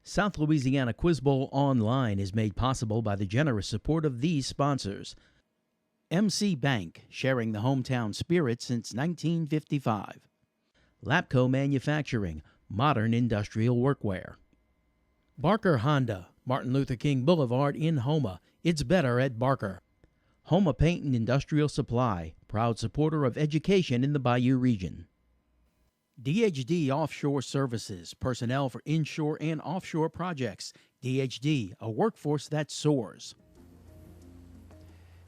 South Louisiana Quiz Bowl Online is made possible by the generous support of these sponsors. MC Bank, sharing the hometown spirit since 1955. Lapco Manufacturing, modern industrial workwear. Barker Honda, Martin Luther King Boulevard in Houma. It's better at Barker. Houma Paint and Industrial Supply, proud supporter of education in the Bayou region. DHD Offshore Services, personnel for inshore and offshore projects. DHD, a workforce that soars.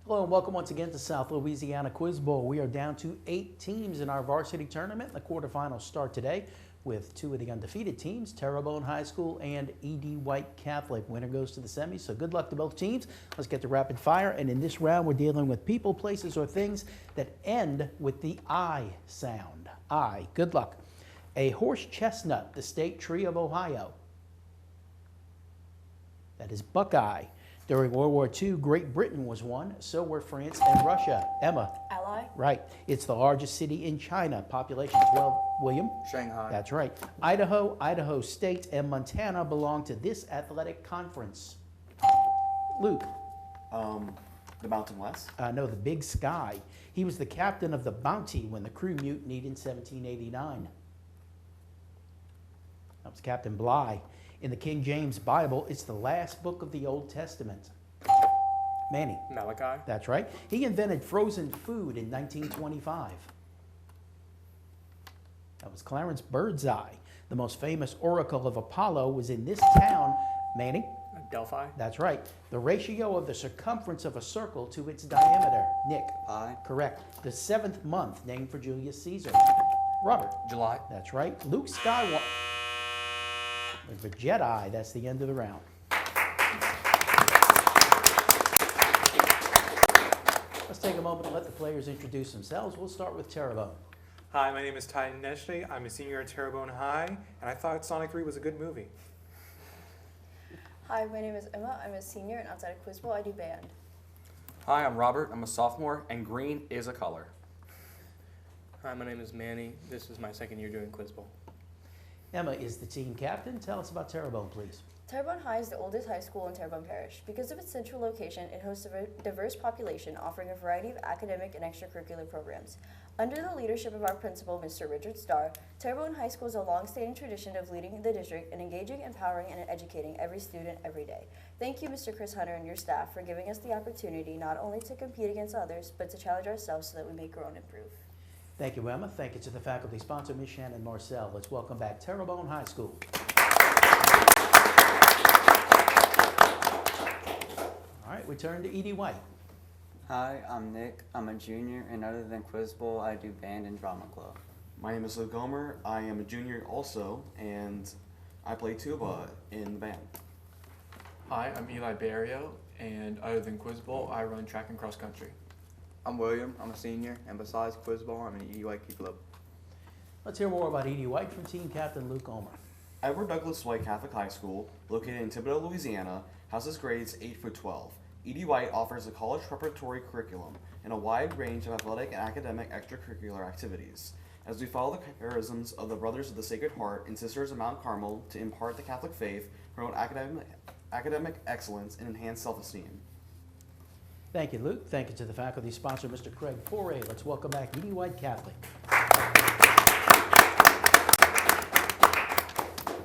Hello and welcome once again to South Louisiana Quiz Bowl. We are down to 8 teams in our varsity tournament. The quarterfinals start today with 2 of the undefeated teams, Terrebonne High School and E.D. White Catholic. Winner goes to the semis, so good luck to both teams. Let's get to rapid fire, and in this round we're dealing with people, places, or things that end with the I sound. I. Good luck. A horse chestnut, the state tree of Ohio. That is Buckeye. During World War II, Great Britain was one, so were France and Russia. Emma. Ally. Right. It's the largest city in China. Population 12. William. Shanghai. That's right. Idaho, Idaho State, and Montana belong to this athletic conference. Luke. The Mountain West? No, the Big Sky. He was the captain of the Bounty when the crew mutinied in 1789. That was Captain Bligh. In the King James Bible, it's the last book of the Old Testament. Manny. Malachi. That's right. He invented frozen food in 1925. That was Clarence Birdseye. The most famous oracle of Apollo was in this town. Manny. Delphi. That's right. The ratio of the circumference of a circle to its diameter. Nick. Pi. Correct. The 7th month, named for Julius Caesar. Robert. July. That's right. Luke Skywalker. The Jedi. That's the end of the round. Let's take a moment and let the players introduce themselves. We'll start with Terrebonne. Hi, my name is Ty Neshley. I'm a senior at Terrebonne High, and I thought Sonic 3 was a good movie. Hi, my name is Emma. I'm a senior, and outside of Quiz Bowl, I do band. Hi, I'm Robert. I'm a sophomore, and green is a color. Hi, my name is Manny. This is my second year doing Quiz Bowl. Emma is the team captain. Tell us about Terrebonne, please. Terrebonne High is the oldest high school in Terrebonne Parish. Because of its central location, it hosts a diverse population offering a variety of academic and extracurricular programs. Under the leadership of our principal, Mr. Richard Starr, Terrebonne High School has a long-standing tradition of leading the district in engaging, empowering, and educating every student every day. Thank you, Mr. Chris Hunter and your staff, for giving us the opportunity not only to compete against others, but to challenge ourselves so that we may grow and improve. Thank you, Emma. Thank you to the faculty sponsor, Ms. Shannon Marcel. Let's welcome back Terrebonne High School. All right, we turn to E.D. White. Hi, I'm Nick. I'm a junior, and other than Quiz Bowl, I do band and drama club. My name is Luke Gomer. I am a junior also, and I play tuba in the band. Hi, I'm Eli Barrio, and other than Quiz Bowl, I run track and cross country. I'm William. I'm a senior, and besides Quiz Bowl, I'm in the E.D. White Key Club. Let's hear more about E.D. White from team captain Luke Gomer. Edward Douglas White Catholic High School, located in Thibodaux, Louisiana, houses grades 8 through 12. E.D. White offers a college preparatory curriculum and a wide range of athletic and academic extracurricular activities. As we follow the charisms of the Brothers of the Sacred Heart and Sisters of Mount Carmel to impart the Catholic faith, promote academic excellence, and enhance self-esteem. Thank you, Luke. Thank you to the faculty sponsor, Mr. Craig Foray. Let's welcome back E.D. White Catholic.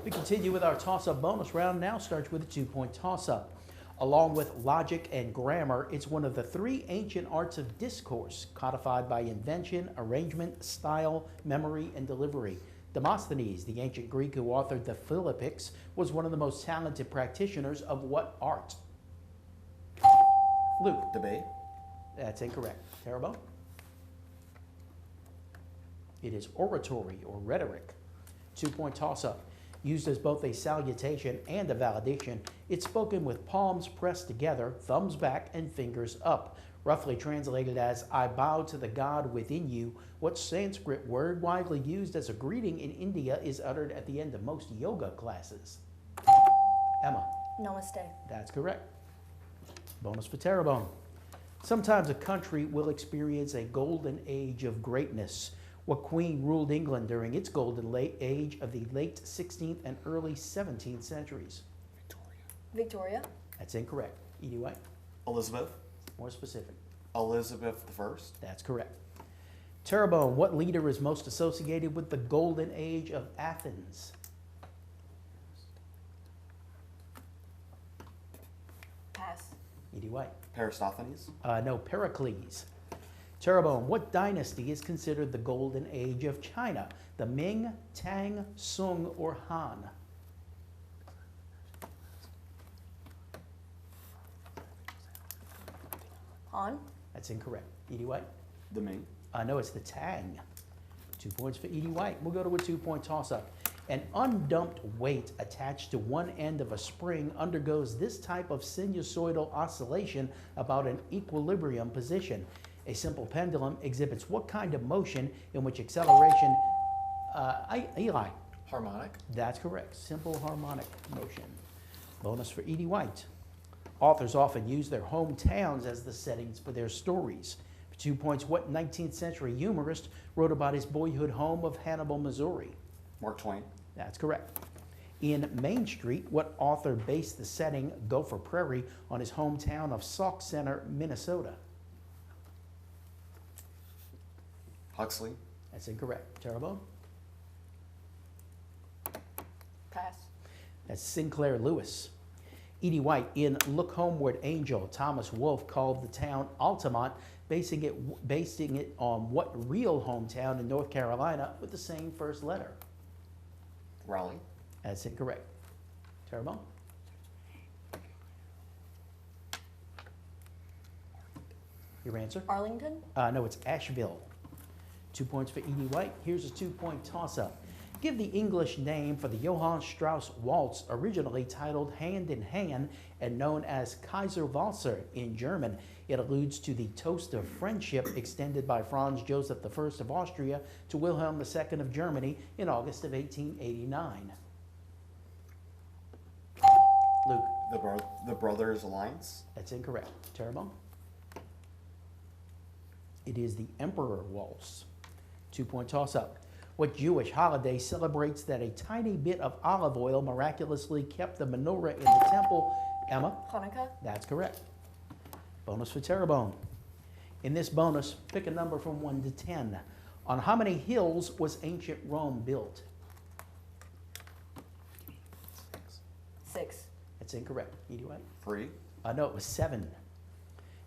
We continue with our toss-up bonus round. Now starts with a 2-point toss-up. Along with logic and grammar, it's one of the 3 ancient arts of discourse, codified by invention, arrangement, style, memory, and delivery. Demosthenes, the ancient Greek who authored the Philippics, was one of the most talented practitioners of what art? Luke. Debate. That's incorrect. Terrebonne? It is oratory or rhetoric. 2-point toss-up. Used as both a salutation and a valediction, it's spoken with palms pressed together, thumbs back, and fingers up. Roughly translated as, I bow to the God within you. What Sanskrit word widely used as a greeting in India is uttered at the end of most yoga classes? Emma. Namaste. That's correct. Bonus for Terrebonne. Sometimes a country will experience a golden age of greatness What queen ruled England during its golden age of the late 16th and early 17th centuries? Victoria. That's incorrect. Edie White, Elizabeth. more specific. Elizabeth the First. That's correct. Terrebonne, what leader is most associated with the golden age of Athens? Pass. Edie White. Aristophanes. No, Pericles. Terrebonne, what dynasty is considered the golden age of China? The Ming, Tang, Sung, or Han? Han. That's incorrect. Edie White? The Ming. No, it's the Tang. 2 points for Edie White. We'll go to a 2-point toss-up. An undumped weight attached to one end of a spring undergoes this type of sinusoidal oscillation about an equilibrium position. A simple pendulum exhibits what kind of motion in which acceleration... Eli. Harmonic. That's correct. Simple harmonic motion. Bonus for Edie White. Authors often use their hometowns as the settings for their stories. For 2 points, what 19th century humorist wrote about his boyhood home of Hannibal, Missouri? Mark Twain. That's correct. In Main Street, what author based the setting Gopher Prairie on his hometown of Sauk Center, Minnesota? Huxley. That's incorrect. Terrebonne? Pass. That's Sinclair Lewis. Edie White, in Look Homeward, Angel, Thomas Wolfe called the town Altamont, basing it on what real hometown in North Carolina with the same first letter? Raleigh. That's incorrect. Terrebonne? Your answer? Arlington. No, it's Asheville. 2 points for Edie White. Here's a 2-point toss-up. Give the English name for the Johann Strauss waltz, originally titled Hand in Hand and known as Kaiservalzer in German. It alludes to the toast of friendship extended by Franz Joseph I of Austria to Wilhelm II of Germany in August of 1889. Luke. The Brothers Alliance. That's incorrect. Terrebonne? It is the Emperor Waltz. 2-point toss-up. What Jewish holiday celebrates that a tiny bit of olive oil miraculously kept the menorah in the temple? Emma? Hanukkah. That's correct. Bonus for Terrebonne. In this bonus, pick a number from 1 to 10. On how many hills was ancient Rome built? 6. That's incorrect. Edie White? 3. No, it was 7.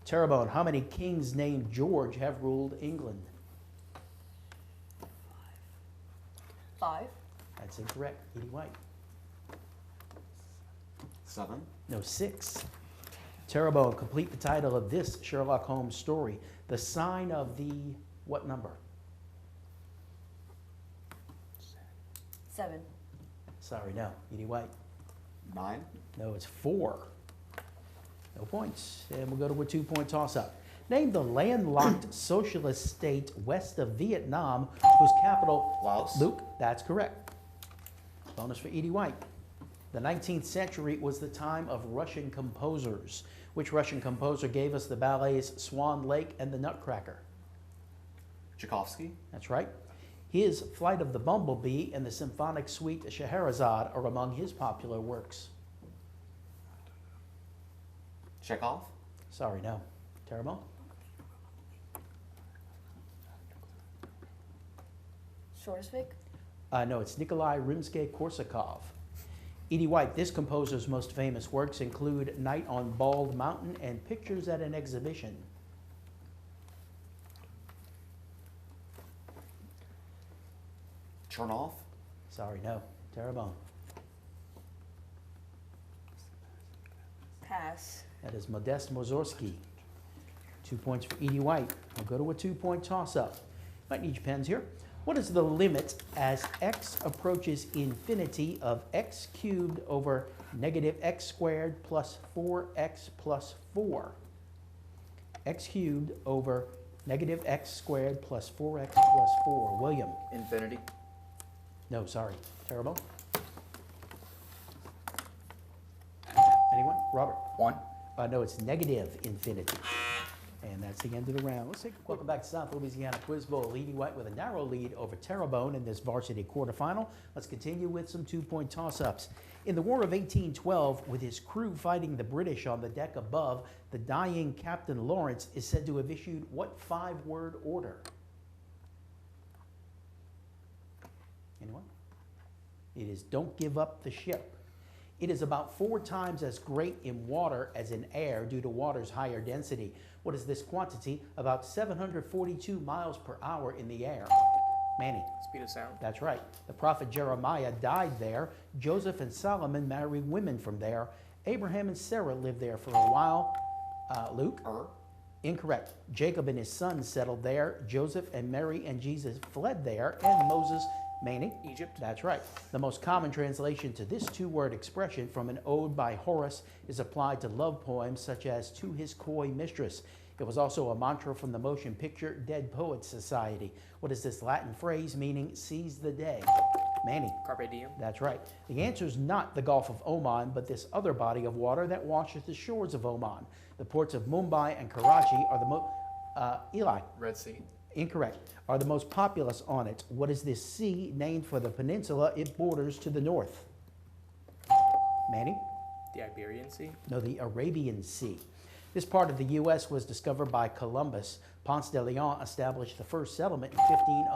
Terrebonne, how many kings named George have ruled England? 5. That's incorrect. Edie White? 7. No, 6. Terrebonne, complete the title of this Sherlock Holmes story. The sign of the what number? 7. Sorry, no. Edie White? 9. No, it's 4. No points. And we'll go to a 2-point toss-up. Name the landlocked socialist state west of Vietnam whose capital... Laos. Luke, that's correct. Bonus for Edie White. The 19th century was the time of Russian composers. Which Russian composer gave us the ballets Swan Lake and the Nutcracker? Tchaikovsky. That's right. His Flight of the Bumblebee and the symphonic suite Scheherazade are among his popular works. Chekhov. Sorry, no. Terrebonne? Shorsvik. No, it's Nikolai Rimsky-Korsakov. Edie White, this composer's most famous works include Night on Bald Mountain and Pictures at an Exhibition. Chernoff. Sorry, no. Terrebonne. Pass. That is Modest Mussorgsky. 2 points for Edie White. We'll go to a 2-point toss-up. Might need your pens here. What is the limit as x approaches infinity of x cubed over negative x squared plus 4x plus 4? X cubed over negative x squared plus 4x plus 4. William? Infinity. No, sorry. Terrebonne? Anyone? Robert? 1. No, it's negative infinity. And that's the end of the round. Let's take a welcome back to South Louisiana Quiz Bowl. Edie White with a narrow lead over Terrebonne in this varsity quarterfinal. Let's continue with some two-point toss-ups. In the War of 1812, with his crew fighting the British on the deck above, the dying Captain Lawrence is said to have issued what five-word order? Anyone? It is don't give up the ship. It is about 4 times as great in water as in air due to water's higher density. What is this quantity? About 742 miles per hour in the air. Manny. Speed of sound. That's right. The prophet Jeremiah died there. Joseph and Solomon married women from there. Abraham and Sarah lived there for a while. Luke? Incorrect. Jacob and his sons settled there. Joseph and Mary and Jesus fled there. And Moses, Manny? Egypt. That's right. The most common translation to this two-word expression from an ode by Horace is applied to love poems such as To His Coy Mistress. It was also a mantra from the motion picture Dead Poets Society. What is this Latin phrase meaning seize the day? Manny? Carpe diem. That's right. The answer is not the Gulf of Oman, but this other body of water that washes the shores of Oman. The ports of Mumbai and Karachi are the Eli? Red Sea. Incorrect. Are the most populous on it. What is this sea named for the peninsula it borders to the north? Manny? The Iberian Sea. No, the Arabian Sea. This part of the U.S. was discovered by Columbus. Ponce de Leon established the first settlement in 15...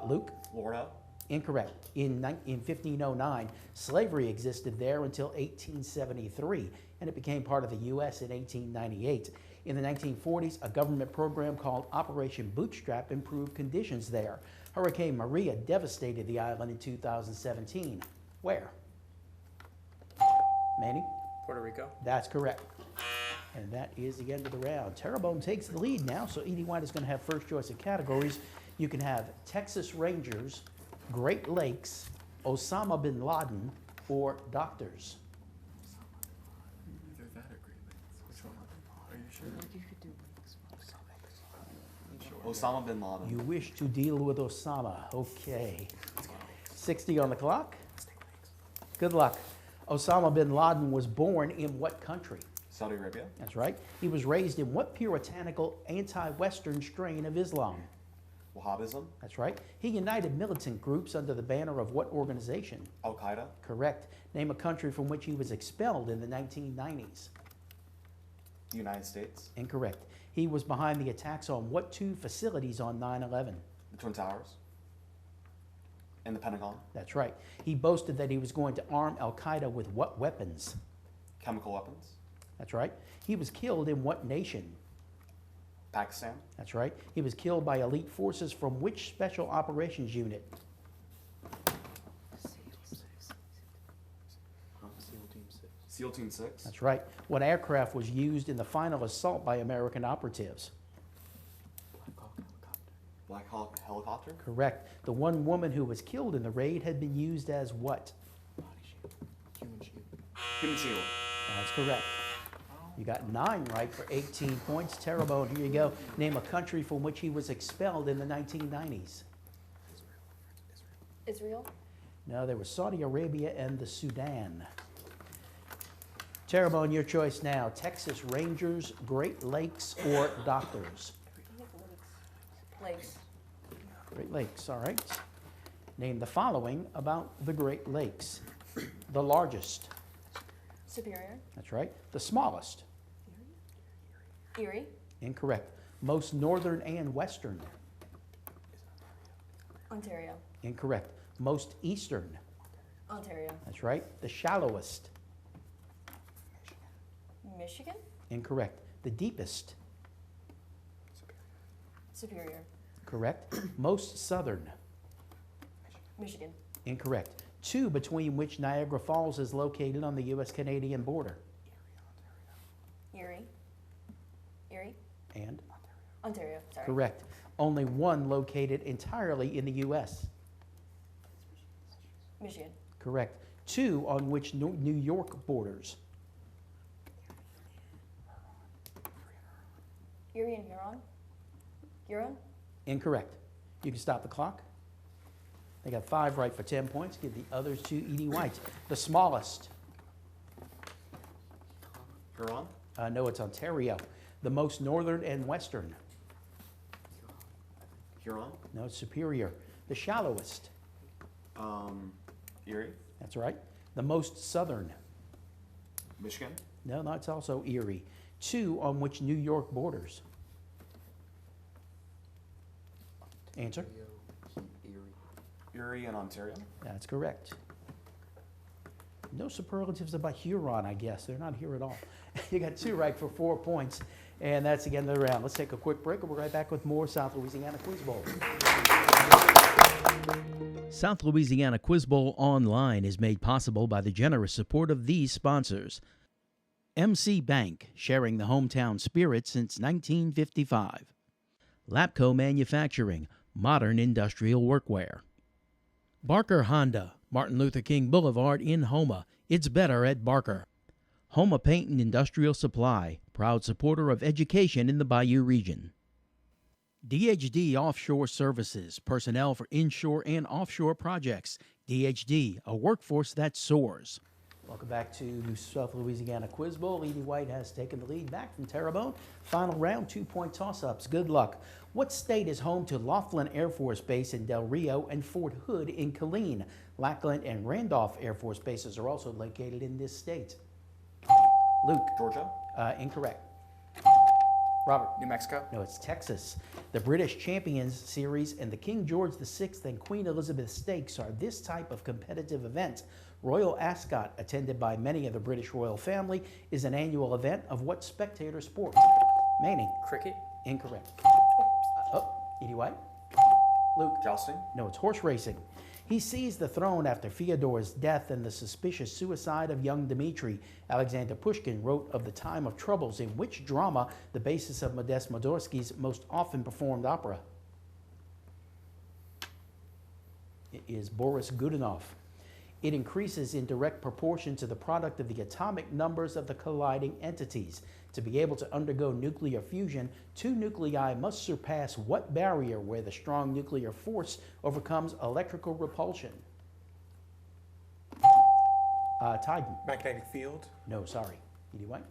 Luke? Florida. Incorrect. In 1509, slavery existed there until 1873, and it became part of the U.S. in 1898. In the 1940s, a government program called Operation Bootstrap improved conditions there. Hurricane Maria devastated the island in 2017. Where? Manny? Puerto Rico. That's correct. And that is the end of the round. Terrebonne takes the lead now, so Edie White is going to have first choice of categories. You can have Texas Rangers, Great Lakes, Osama bin Laden, or doctors. Either that or Great Lakes. Which one? Are you sure? Osama bin Laden. You wish to deal with Osama. Okay. 60 on the clock. Good luck. Osama bin Laden was born in what country? Saudi Arabia. That's right. He was raised in what puritanical anti-Western strain of Islam? Wahhabism. That's right. He united militant groups under the banner of what organization? Al Qaeda. Correct. Name a country from which he was expelled in the 1990s. The United States. Incorrect. He was behind the attacks on what 2 facilities on 9/11? The Twin Towers. And the Pentagon. That's right. He boasted that he was going to arm Al Qaeda with what weapons? Chemical weapons. That's right. He was killed in what nation? Pakistan. That's right. He was killed by elite forces from which special operations unit? SEAL Team 6. That's right. What aircraft was used in the final assault by American operatives? Black Hawk helicopter. Correct. The one woman who was killed in the raid had been used as what? Human shield. Human shield. That's correct. You got 9 right for 18 points. Terrebonne, here you go. Name a country from which he was expelled in the 1990s. Israel? No, there was Saudi Arabia and the Sudan. Terrebonne, your choice now. Texas Rangers, Great Lakes, or doctors? Lakes. Great Lakes, all right. Name the following about the Great Lakes. The largest. Superior. That's right. The smallest. Erie. Incorrect. Most northern and western. Ontario. Incorrect. Most eastern. Ontario. That's right. The shallowest. Michigan. Incorrect. The deepest. Superior. Correct. Most southern. Michigan. Incorrect. 2 between which Niagara Falls is located on the U.S.-Canadian border. Erie. Erie. And? Ontario. Sorry. Correct. Only 1 located entirely in the U.S. Michigan. Correct. 2 on which New York borders. Erie and Huron. Huron. Incorrect. You can stop the clock. They got 5 right for 10 points. Give the others to Edie White. The smallest. Huron. No, it's Ontario. The most northern and western. Huron. No, it's Superior. The shallowest. Erie. That's right. The most southern. Michigan. No, that's also Erie. 2 on which New York borders. Answer? Erie and Ontario. That's correct. No superlatives about Huron, I guess. They're not here at all. You got 2 right for 4 points. And that's the end of the round. Let's take a quick break and we'll be right back with more South Louisiana Quiz Bowl. South Louisiana Quiz Bowl Online is made possible by the generous support of these sponsors. MC Bank, sharing the hometown spirit since 1955. Lapco Manufacturing, modern industrial workwear. Barker Honda, Martin Luther King Boulevard in Houma. It's better at Barker. Houma Paint and Industrial Supply, proud supporter of education in the Bayou region. DHD Offshore Services, personnel for inshore and offshore projects. DHD, a workforce that soars. Welcome back to South Louisiana Quiz Bowl. Edie White has taken the lead back from Terrebonne. Final round, 2-point toss-ups. Good luck. What state is home to Laughlin Air Force Base in Del Rio and Fort Hood in Killeen? Lackland and Randolph Air Force Bases are also located in this state. Luke. Georgia. Incorrect. Robert. New Mexico. No, it's Texas. The British Champions Series and the King George VI and Queen Elizabeth Stakes are this type of competitive event. Royal Ascot, attended by many of the British royal family, is an annual event of what spectator sport? Manning. Cricket? Incorrect. Edie White. Luke. Jousting. No, it's horse racing. He seized the throne after Fyodor's death and the suspicious suicide of young Dmitri. Alexander Pushkin wrote of the time of troubles in which drama, the basis of Modest Modorsky's most often performed opera? It is Boris Godunov. It increases in direct proportion to the product of the atomic numbers of the colliding entities. To be able to undergo nuclear fusion, 2 nuclei must surpass what barrier where the strong nuclear force overcomes electrical repulsion? Titan. Magnetic field. No, sorry. Edie White.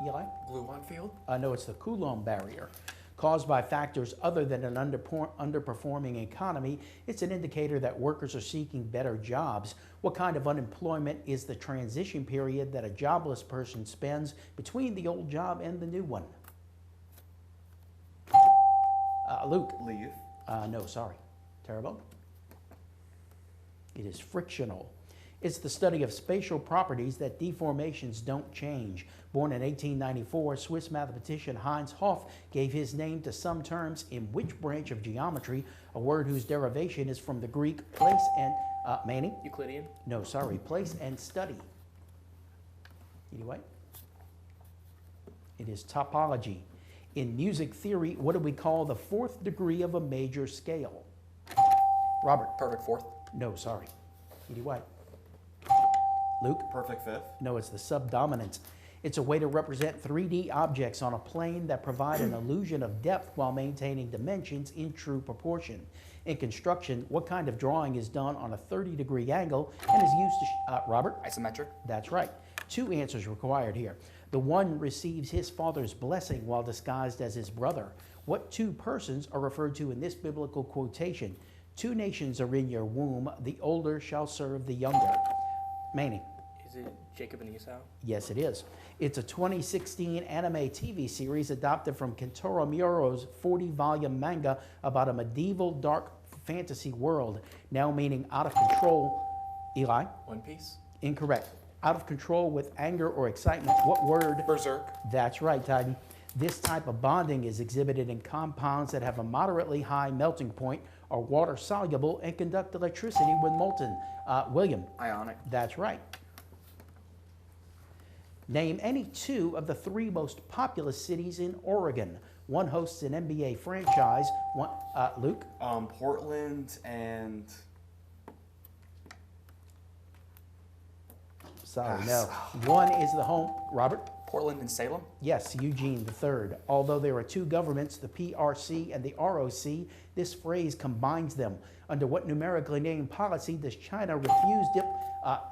Eli? Gluon field? No, it's the Coulomb barrier. Caused by factors other than an underperforming economy, it's an indicator that workers are seeking better jobs. What kind of unemployment is the transition period that a jobless person spends between the old job and the new one? Luke? Leave. No, sorry. Terrebonne? It is frictional. It's the study of spatial properties that deformations don't change. Born in 1894, Swiss mathematician Heinz Hoff gave his name to some terms in which branch of geometry, a word whose derivation is from the Greek place and, Manning? Euclidean? No, sorry, place and study. Anyway, it is topology. In music theory, what do we call the 4th degree of a major scale? Robert? Perfect fourth. No, sorry. Edie White. Luke? Perfect fifth. No, it's the subdominant. It's a way to represent 3D objects on a plane that provide an illusion of depth while maintaining dimensions in true proportion. In construction, what kind of drawing is done on a 30-degree angle and is used to... Robert? Isometric. That's right. 2 answers required here. The one receives his father's blessing while disguised as his brother. What 2 persons are referred to in this biblical quotation? 2 nations are in your womb, the older shall serve the younger. Manning. Is it Jacob and Esau? Yes, it is. It's a 2016 anime TV series adopted from Kentaro Miura's 40-volume manga about a medieval dark fantasy world, now meaning out of control. Eli? One Piece? Incorrect. Out of control with anger or excitement. What word? Berserk. That's right, Titan. This type of bonding is exhibited in compounds that have a moderately high melting point, are water soluble, and conduct electricity when molten. William? Ionic. That's right. Name any 2 of the 3 most populous cities in Oregon. One hosts an NBA franchise. One, Luke? Portland and... Sorry, no. One is the home... Robert? Portland and Salem? Yes, Eugene III. Although there are two governments, the PRC and the ROC, this phrase combines them. Under what numerically named policy does China refuse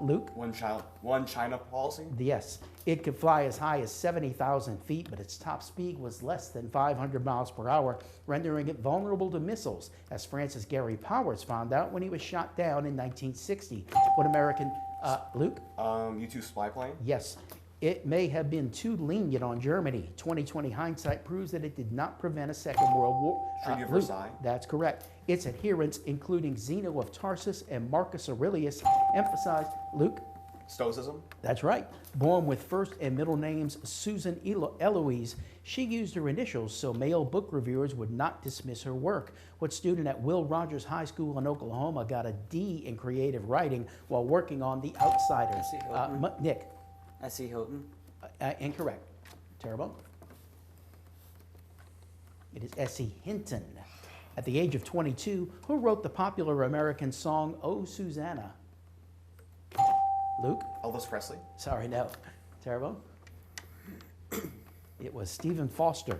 Luke? One China policy? Yes. It could fly as high as 70,000 feet, but its top speed was less than 500 miles per hour, rendering it vulnerable to missiles, as Francis Gary Powers found out when he was shot down in 1960. What American, Luke? U-2 spy plane? Yes. It may have been too lenient on Germany. 2020 hindsight proves that it did not prevent a Second World War. Treaty of Luke, Versailles? that's correct. Its adherents, including Zeno of Tarsus and Marcus Aurelius, emphasized, Luke? Stoicism? That's right. Born with first and middle names Susan Eloise, she used her initials so male book reviewers would not dismiss her work. What student at Will Rogers High School in Oklahoma got a D in creative writing while working on The Outsiders? Nick? S.E. Hilton. Incorrect. Terrebonne? It is S.E. Hinton. At the age of 22, who wrote the popular American song, Oh, Susanna? Luke? Elvis Presley? Sorry, no. Terrebonne? It was Stephen Foster.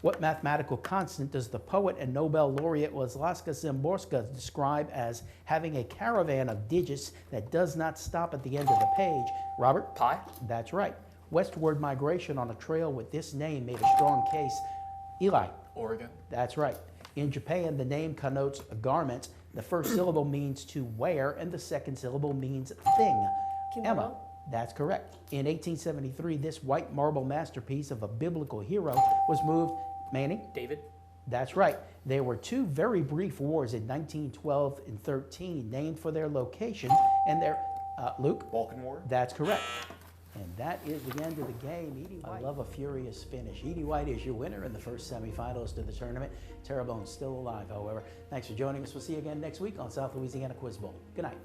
What mathematical constant does the poet and Nobel laureate Laszlo Szymborska describe as having a caravan of digits that does not stop at the end of the page? Robert? Pi? That's right. Westward migration on a trail with this name made a strong case. Eli? Oregon. That's right. In Japan, the name connotes a garment. The first syllable means to wear, and the second syllable means thing. Kimono? Emma? That's correct. In 1873, this white marble masterpiece of a biblical hero was moved. Manny? David? That's right. There were two very brief wars in 1912 and 13 named for their location, and their Luke? Balkan War? That's correct. And that is the end of the game. Edie White. I love a furious finish. Edie White is your winner in the first semifinals to the tournament. Terrebonne's still alive, however. Thanks for joining us. We'll see you again next week on South Louisiana Quiz Bowl. Good night.